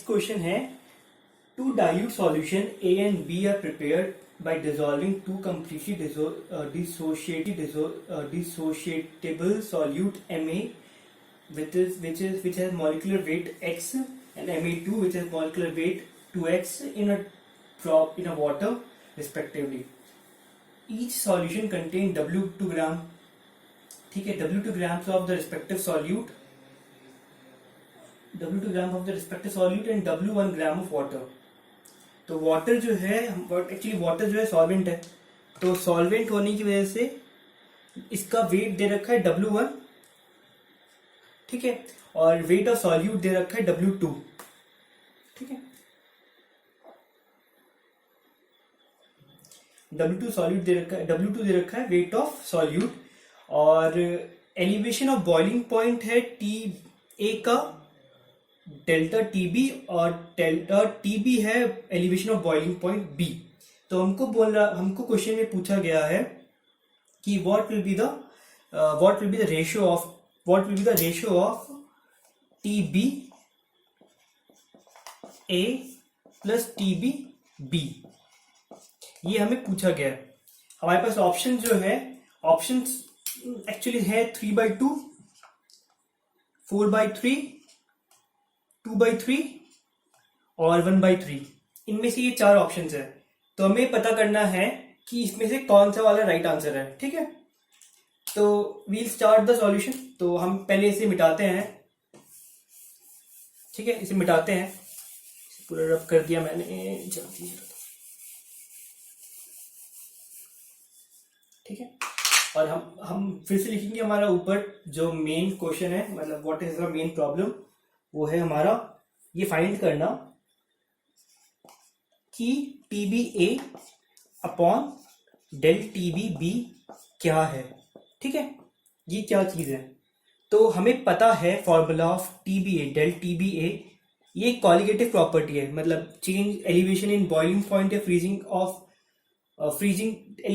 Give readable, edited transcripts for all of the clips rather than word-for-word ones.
Next question है, to dilute solution A and B are prepared by dissolving two completely dissociable solute Ma which has molecular weight x and Ma2 which has molecular weight 2x in a water respectively. Each solution contain W2 gram, ठीक है, W2 grams of the respective solute, W2 gram of the respective solute and W1 gram of water. तो water जो है, actually water जो है solvent है, तो solvent होने की वजह से इसका वेट दे रखा है W1, ठीक है, और वेट ऑफ सॉल्यूट दे रखा है W2, ठीक है. W2 सॉल्यूट दे रखा है, W2 दे रखा है वेट ऑफ सॉल्यूट, और एलिवेशन ऑफ बॉइलिंग पॉइंट है TA का डेल्टा TB और डेल्टा TB है elevation of boiling point B. तो हमको क्वेश्चन में पूछा गया है कि what will be the ratio of TB A plus TB B. ये हमें पूछा गया है. हमारे पास ऑप्शन जो है, ऑप्शन एक्चुअली है 3/2, 4/3, 2/3 और 1/3. इनमें से ये चार ऑप्शंस है, तो हमें पता करना है कि इसमें से कौन सा वाला राइट आंसर है. ठीक है, तो वील स्टार्ट द सॉल्यूशन. तो हम पहले इसे मिटाते हैं. ठीक है, इसे मिटाते हैं. इसे पूरा रब कर दिया मैंने, जल्दी. ठीक है, और हम फिर से लिखेंगे हमारा ऊपर जो मेन क्वेश्चन है, मतलब what is the main problem. वो है हमारा ये फाइंड करना कि TBA अपॉन डेल TBB क्या है. ठीक है, ये क्या चीज है. तो हमें पता है formula of TBA, del TBA. ये कॉलिगेटिव प्रॉपर्टी है, मतलब change elevation in boiling point या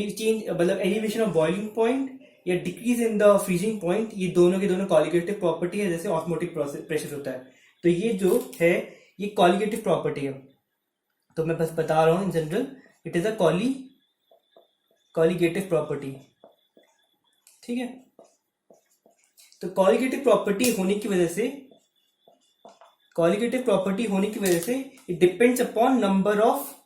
चेंज मतलब एलिवेशन ऑफ बॉइलिंग पॉइंट या decrease in the freezing point. ये दोनों के दोनों कॉलिगेटिव प्रॉपर्टी है, जैसे ऑस्मोटिक प्रेशर होता है. तो ये जो है ये कॉलिगेटिव प्रॉपर्टी है. तो मैं बस बता रहा हूं in general, it is a colligative property. ठीक है, तो कॉलिगेटिव प्रॉपर्टी होने की वजह से it depends upon number of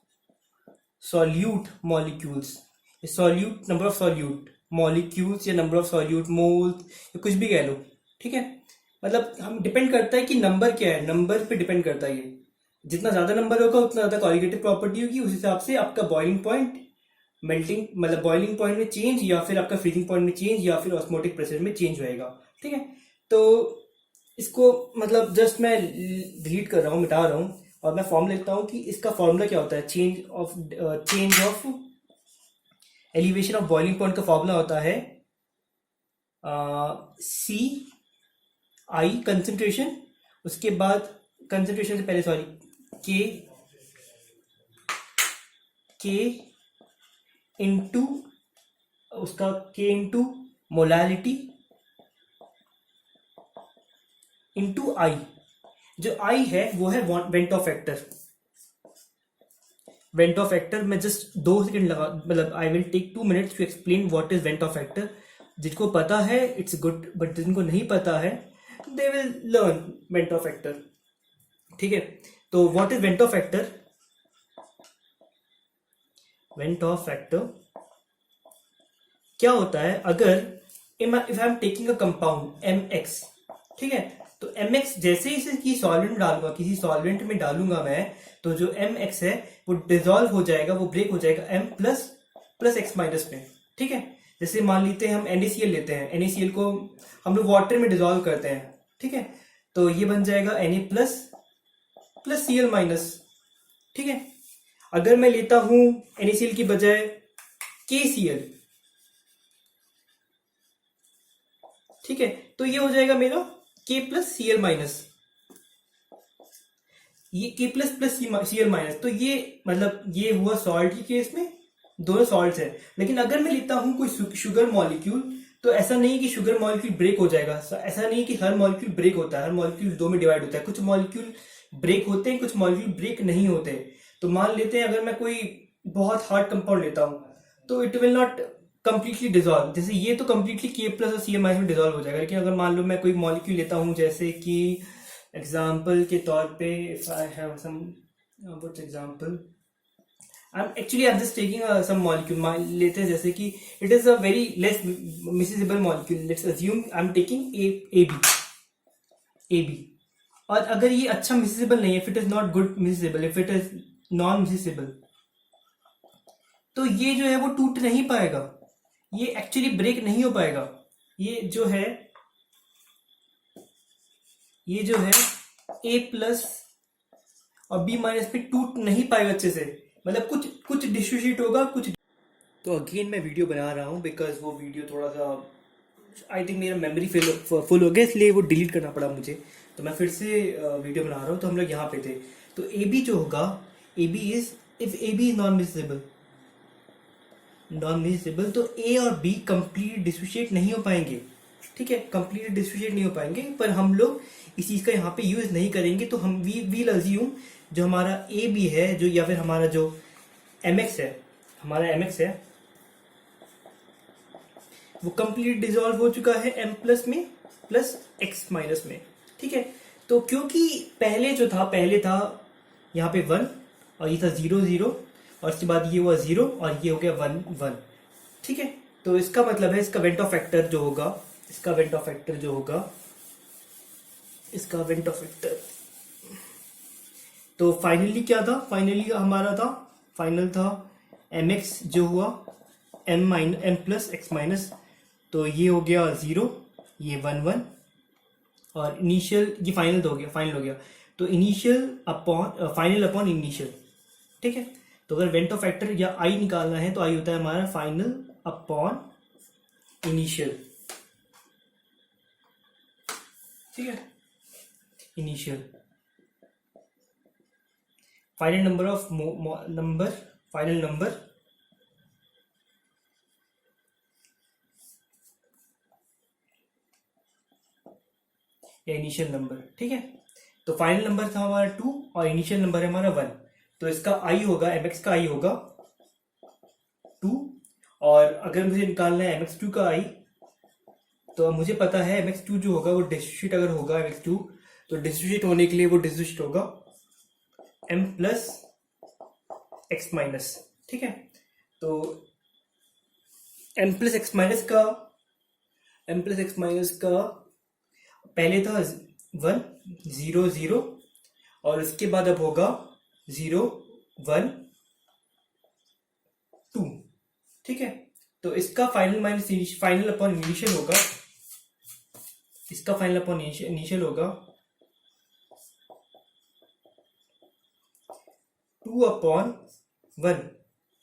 solute molecules. Solute number of solute molecules या नंबर ऑफ सॉल्यूट मोल्स या कुछ भी कह लो. ठीक है, मतलब हम डिपेंड करता है कि नंबर क्या है, नंबर पे डिपेंड करता है. ये जितना ज्यादा नंबर होगा उतना ज्यादा कॉलिगेटिव प्रॉपर्टी होगी. उस हिसाब से आपका बॉइलिंग पॉइंट मेल्टिंग मतलब बॉइलिंग पॉइंट में चेंज, या फिर आपका फ्रीजिंग पॉइंट में चेंज, या फिर ऑस्मोटिक प्रेशर में चेंज होएगा. ठीक है, तो इसको मतलब जस्ट मैं डिलीट कर रहा हूँ, मिटा रहा हूँ, और मैं फॉर्म लेता हूँ कि इसका फॉर्मूला क्या होता है. Change of elevation of boiling point का फॉर्मूला होता है CI कंसंट्रेशन, उसके बाद कंसंट्रेशन से पहले K इंटू उसका K into molarity into I. जो I है वो है वेंटो फैक्टर. मैं जस्ट 2 सेकेंड लगा, मतलब I will take 2 minutes to explain what is van't factor. जिनको पता है इट्स गुड, बट जिनको नहीं पता है they will learn Vento factor. ठीक है, तो what is van't factor. Vento factor क्या होता है, अगर if I am taking a compound MX. ठीक है, तो MX जैसे ही इसकी सॉल्वेंट डालूंगा, किसी सॉल्वेंट में डालूंगा मैं, तो जो MX है वो डिसॉल्व हो जाएगा, वो ब्रेक हो जाएगा M प्लस X माइनस में. ठीक है, जैसे मान लेते हैं हम NaCl लेते हैं, NaCl को हम लोग वाटर में डिसॉल्व करते हैं. ठीक है, तो ये बन जाएगा Na प्लस Cl माइनस. ठीक है, अगर मैं लेता हूं NaCl की बजाय KCl, ठीक है, तो ये हो जाएगा मेरा K प्लस Cl माइनस. ये K प्लस Cl माइनस, तो ये मतलब ये हुआ सॉल्ट के केस में, दोनों सॉल्ट्स है. लेकिन अगर मैं लेता हूं कोई शुगर मॉलिक्यूल, तो ऐसा नहीं कि शुगर मॉलिक्यूल ब्रेक हो जाएगा. ऐसा नहीं कि हर मॉलिक्यूल ब्रेक होता है, हर मॉलिक्यूल 2 में डिवाइड होता है. कुछ मॉलिक्यूल ब्रेक होते हैं, कुछ मॉलिक्यूल ब्रेक नहीं होते। तो मान लेते हैं अगर मैं कोई बहुत हार्ड कंपाउंड लेता हूँ तो it will not completely dissolve. जैसे ये तो कंप्लीटली के प्लस और सी एम में डिजॉल्व हो जाएगा, लेकिन अगर मान लो मैं कोई मॉलिक्यूल लेता हूँ, जैसे कि एग्जाम्पल के तौर पे if I have somewhat example, I am just taking some molecule, मान लेते हैं जैसे कि it is a very less miscible molecule, let's assume I am taking A B. और अगर ये अच्छा मिसिसेबल नहीं है, if it is not good miscible, if it is non miscible, तो ये जो है वो टूट नहीं पाएगा, ये एक्चुअली ब्रेक नहीं हो पाएगा। ये जो है ए प्लस और बी माइनस पे टूट नहीं पाएगा अच्छे से, मतलब कुछ कुछ डिसोशिएट होगा कुछ। तो अगेन मैं वीडियो बना रहा हूँ बिकॉज वो वीडियो थोड़ा सा आई थिंक मेरा मेमोरी फुल हो गया, इसलिए वो डिलीट करना पड़ा मुझे। तो मैं फिर से वीडियो बना रहा हूँ। तो हम लोग यहाँ पे थे, तो ए बी जो होगा, A B is if A B is non miscible, तो ए और बी कंप्लीट डिसोशिएट नहीं हो पाएंगे। ठीक है, कंप्लीट डिसोशिएट नहीं हो पाएंगे, पर हम लोग इस चीज का यहाँ पे यूज नहीं करेंगे। तो हम वील अज्यूम जो हमारा ए बी है, जो या फिर हमारा जो एम एक्स है, हमारा एम एक्स है वो कंप्लीट डिसॉल्व हो चुका है एम प्लस में प्लस एक्स माइनस में। ठीक है, तो क्योंकि पहले था यहाँ पे 1 और ये था 0 0 और इसके बाद ये हुआ 0 और ये हो गया 1 1। ठीक है, तो इसका मतलब है इसका वेंट ऑफ फैक्टर जो होगा, इसका वेंट ऑफ फैक्टर तो फाइनली क्या था, फाइनल था एम एक्स जो हुआ एम प्लस एक्स माइनस, तो ये हो गया 0, ये 1 1 और इनिशियल, ये फाइनल हो गया। तो initial upon final upon initial. ठीक है, तो अगर वेंट ऑफ फैक्टर या आई निकालना है तो आई होता है हमारा फाइनल अपॉन इनिशियल। ठीक है, इनिशियल फाइनल नंबर या इनिशियल नंबर। ठीक है, तो फाइनल नंबर था हमारा 2 और इनिशियल नंबर है हमारा 1। तो इसका आई होगा, एमएक्स का आई होगा 2, और अगर मुझे निकालना है एमएक्स 2 का आई, तो मुझे पता है एमएक्स 2 जो होगा वो डिसोशिएट अगर होगा एमएक्स 2, तो डिसोशिएट होने के लिए वो डिसोशिएट होगा एम प्लस एक्स माइनस। ठीक है, तो एम प्लस एक्स माइनस का पहले था 1 0 0 और उसके बाद अब होगा 0 1 2। ठीक है, तो इसका फाइनल अपॉन इनिशियल होगा, इसका फाइनल अपॉन इनिशियल होगा 2 अपॉन 1,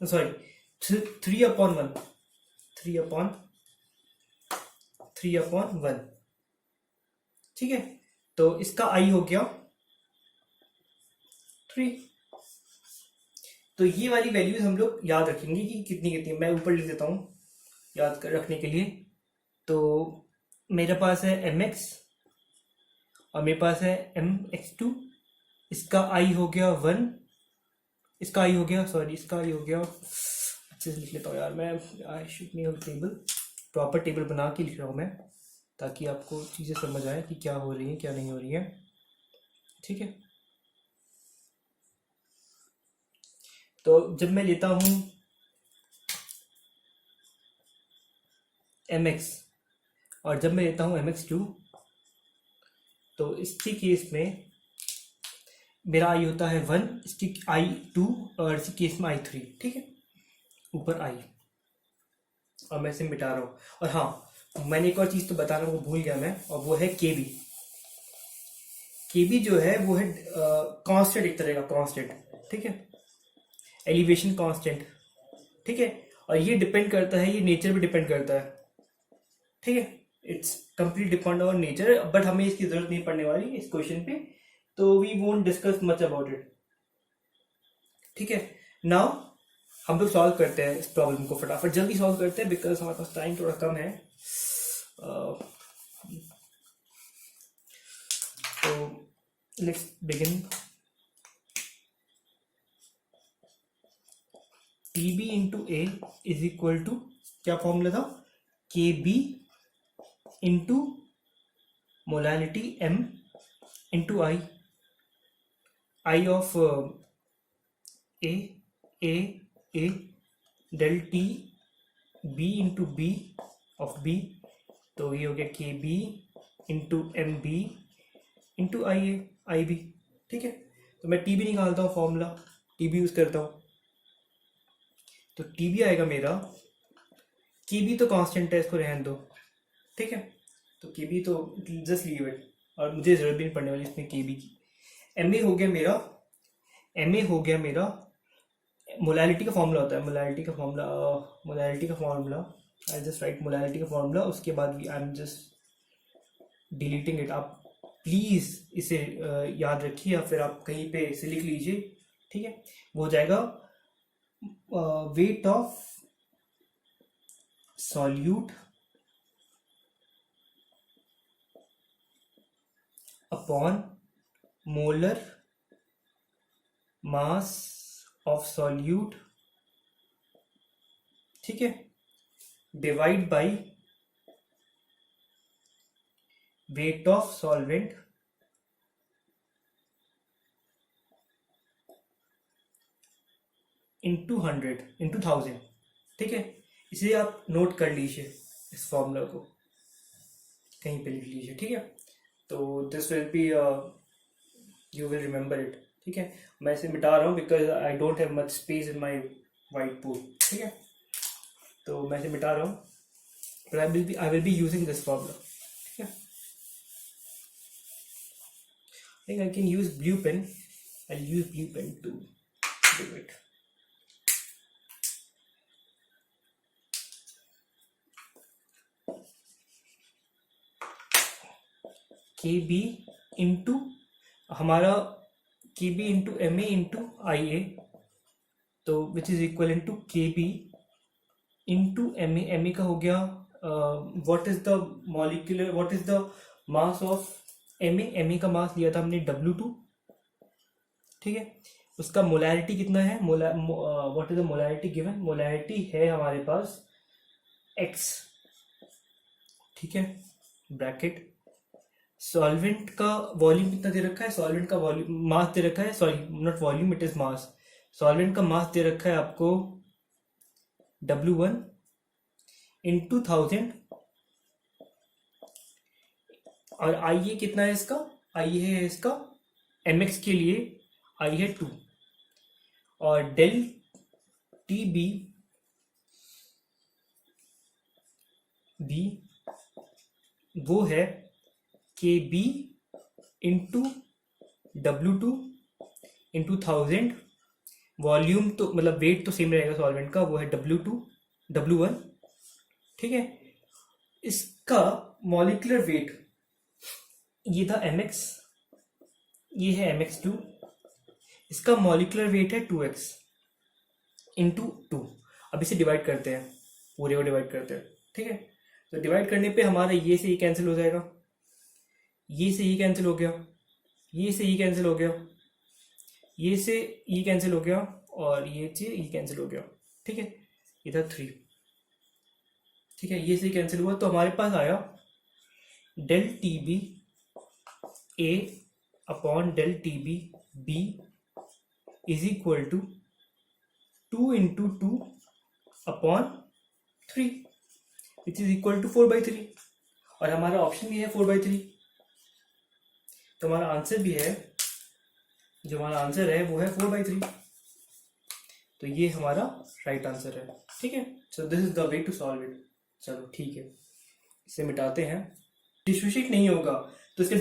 सॉरी 3 अपॉन 1। ठीक है, तो इसका आई हो गया 3। तो ये वाली वैल्यूज हम लोग याद रखेंगे कि कितनी कितनी, मैं ऊपर लिख देता हूं याद रखने के लिए। तो मेरे पास है एम एक्स और मेरे पास है एम एक्स 2, इसका आई हो गया 1, इसका आई हो गया अच्छे से लिख लेता हूँ यार मैं, I should need table, proper table बना के लिख रहा हूँ मैं, ताकि आपको चीज़ें समझ आए कि क्या हो रही है क्या नहीं हो रही है। ठीक है, तो जब मैं लेता हूं mx और जब मैं लेता हूं mx2, तो इसके केस में मेरा आई होता है 1, इसकी आई 2 और इसी केस में आई 3। ठीक है, ऊपर आई, और मैं इसे मिटा रहा हूं। और हाँ, मैंने एक और चीज तो बताना वो भूल गया मैं, और वो है केबी। केबी जो है वो है कांस्टेंट, एक तरह का कांस्टेंट। ठीक है, एलिवेशन कांस्टेंट। ठीक है, और ये डिपेंड करता है, ये नेचर पे डिपेंड करता है। ठीक है, it's complete depend on nature, but हमें इसकी जरूरत नहीं पड़ने वाली इस क्वेश्चन पे, तो we won't discuss much about it. ठीक है, नाउ हम लोग सॉल्व करते हैं इस प्रॉब्लम को, फटाफट जल्दी सॉल्व करते हैं बिकॉज हमारे पास टाइम थोड़ा कम है। तो let's begin. TB into A is equal to, क्या फॉर्मूला था, KB into molality M into I of A del T B into B of B, तो ये हो गया KB into MB into IB। ठीक है, तो मैं TB निकालता हूँ, फॉर्मूला TB यूज करता हूँ, तो TB आएगा मेरा, KB तो कांस्टेंट है, इसको रहने दो। ठीक है, तो KB तो जस्ट लीव इट, और मुझे जरूरत भी नहीं पड़ने वाली इसमें KB की। MA हो गया मेरा मोलैलिटी का फॉर्मूला होता है, मोलैलिटी का formula I just right molality का फॉर्मूला, उसके बाद भी आई एम जस्ट डिलीटिंग इट। आप प्लीज इसे याद रखिए, या फिर आप कहीं पे इसे लिख लीजिए। ठीक है, वो हो जाएगा weight of solute upon molar mass of solute, ठीक है, divide by weight of solvent into 100 into 1000। ठीक है, इसे आप नोट कर लीजिए, इस फॉर्मूला को कहीं पे लिख लीजिए। ठीक है, तो this will be you will remember it. ठीक है, मैं इसे मिटा रहा हूँ because I don't have much space in my white board. ठीक है, तो मैं इसे मिटा रहा हूँ, but I will be using this formula. ठीक है, I think I can use blue pen. I'll use blue pen to do it. KB into हमारा KB into MA into IA, तो विच is equal into KB into MA का हो गया what is the mass of MA का मास लिया था हमने W2। ठीक है, उसका मोलैरिटी कितना है, what is the molarity given, molarity है हमारे पास X। ठीक है, ब्रैकेट, सॉल्वेंट का वॉल्यूम कितना दे रखा है, सॉल्वेंट का वॉल्यूम मास दे रखा है, sorry not volume it is mass, solvent का मास दे रखा है आपको W1 इंटू 1000, और IA कितना है इसका, IA है इसका MX के लिए I है 2, और डेल TB वो है KB into W2 into 1000, volume तो मतलब वेट तो सेम रहेगा सॉल्वेंट का, वो है W1। ठीक है, इसका मॉलिक्यूलर वेट ये था MX, ये है MX2, इसका मॉलिक्यूलर वेट है 2X इंटू 2। अब इसे डिवाइड करते हैं, पूरे को डिवाइड करते हैं। ठीक है, तो डिवाइड करने पे हमारा ये से ये कैंसिल हो जाएगा, ये से ये कैंसिल हो गया, ये से ये कैंसिल हो गया, ये से ये कैंसिल हो गया, और ये से ये कैंसिल हो गया। ठीक है, ये था 3। ठीक है, ये से कैंसिल हुआ, तो हमारे पास आया del TB A upon del TB B is equal to 2 into 2 upon 3 which is equal to 4/3, और हमारा ऑप्शन भी है 4/3, तो हमारा आंसर भी है, जो हमारा आंसर है वो है 4/3, तो ये हमारा राइट आंसर है। ठीक है, so this is the way to solve it. चलो ठीक है, इसे मिटाते हैं, डिफरेंशिएट नहीं होगा तो इसका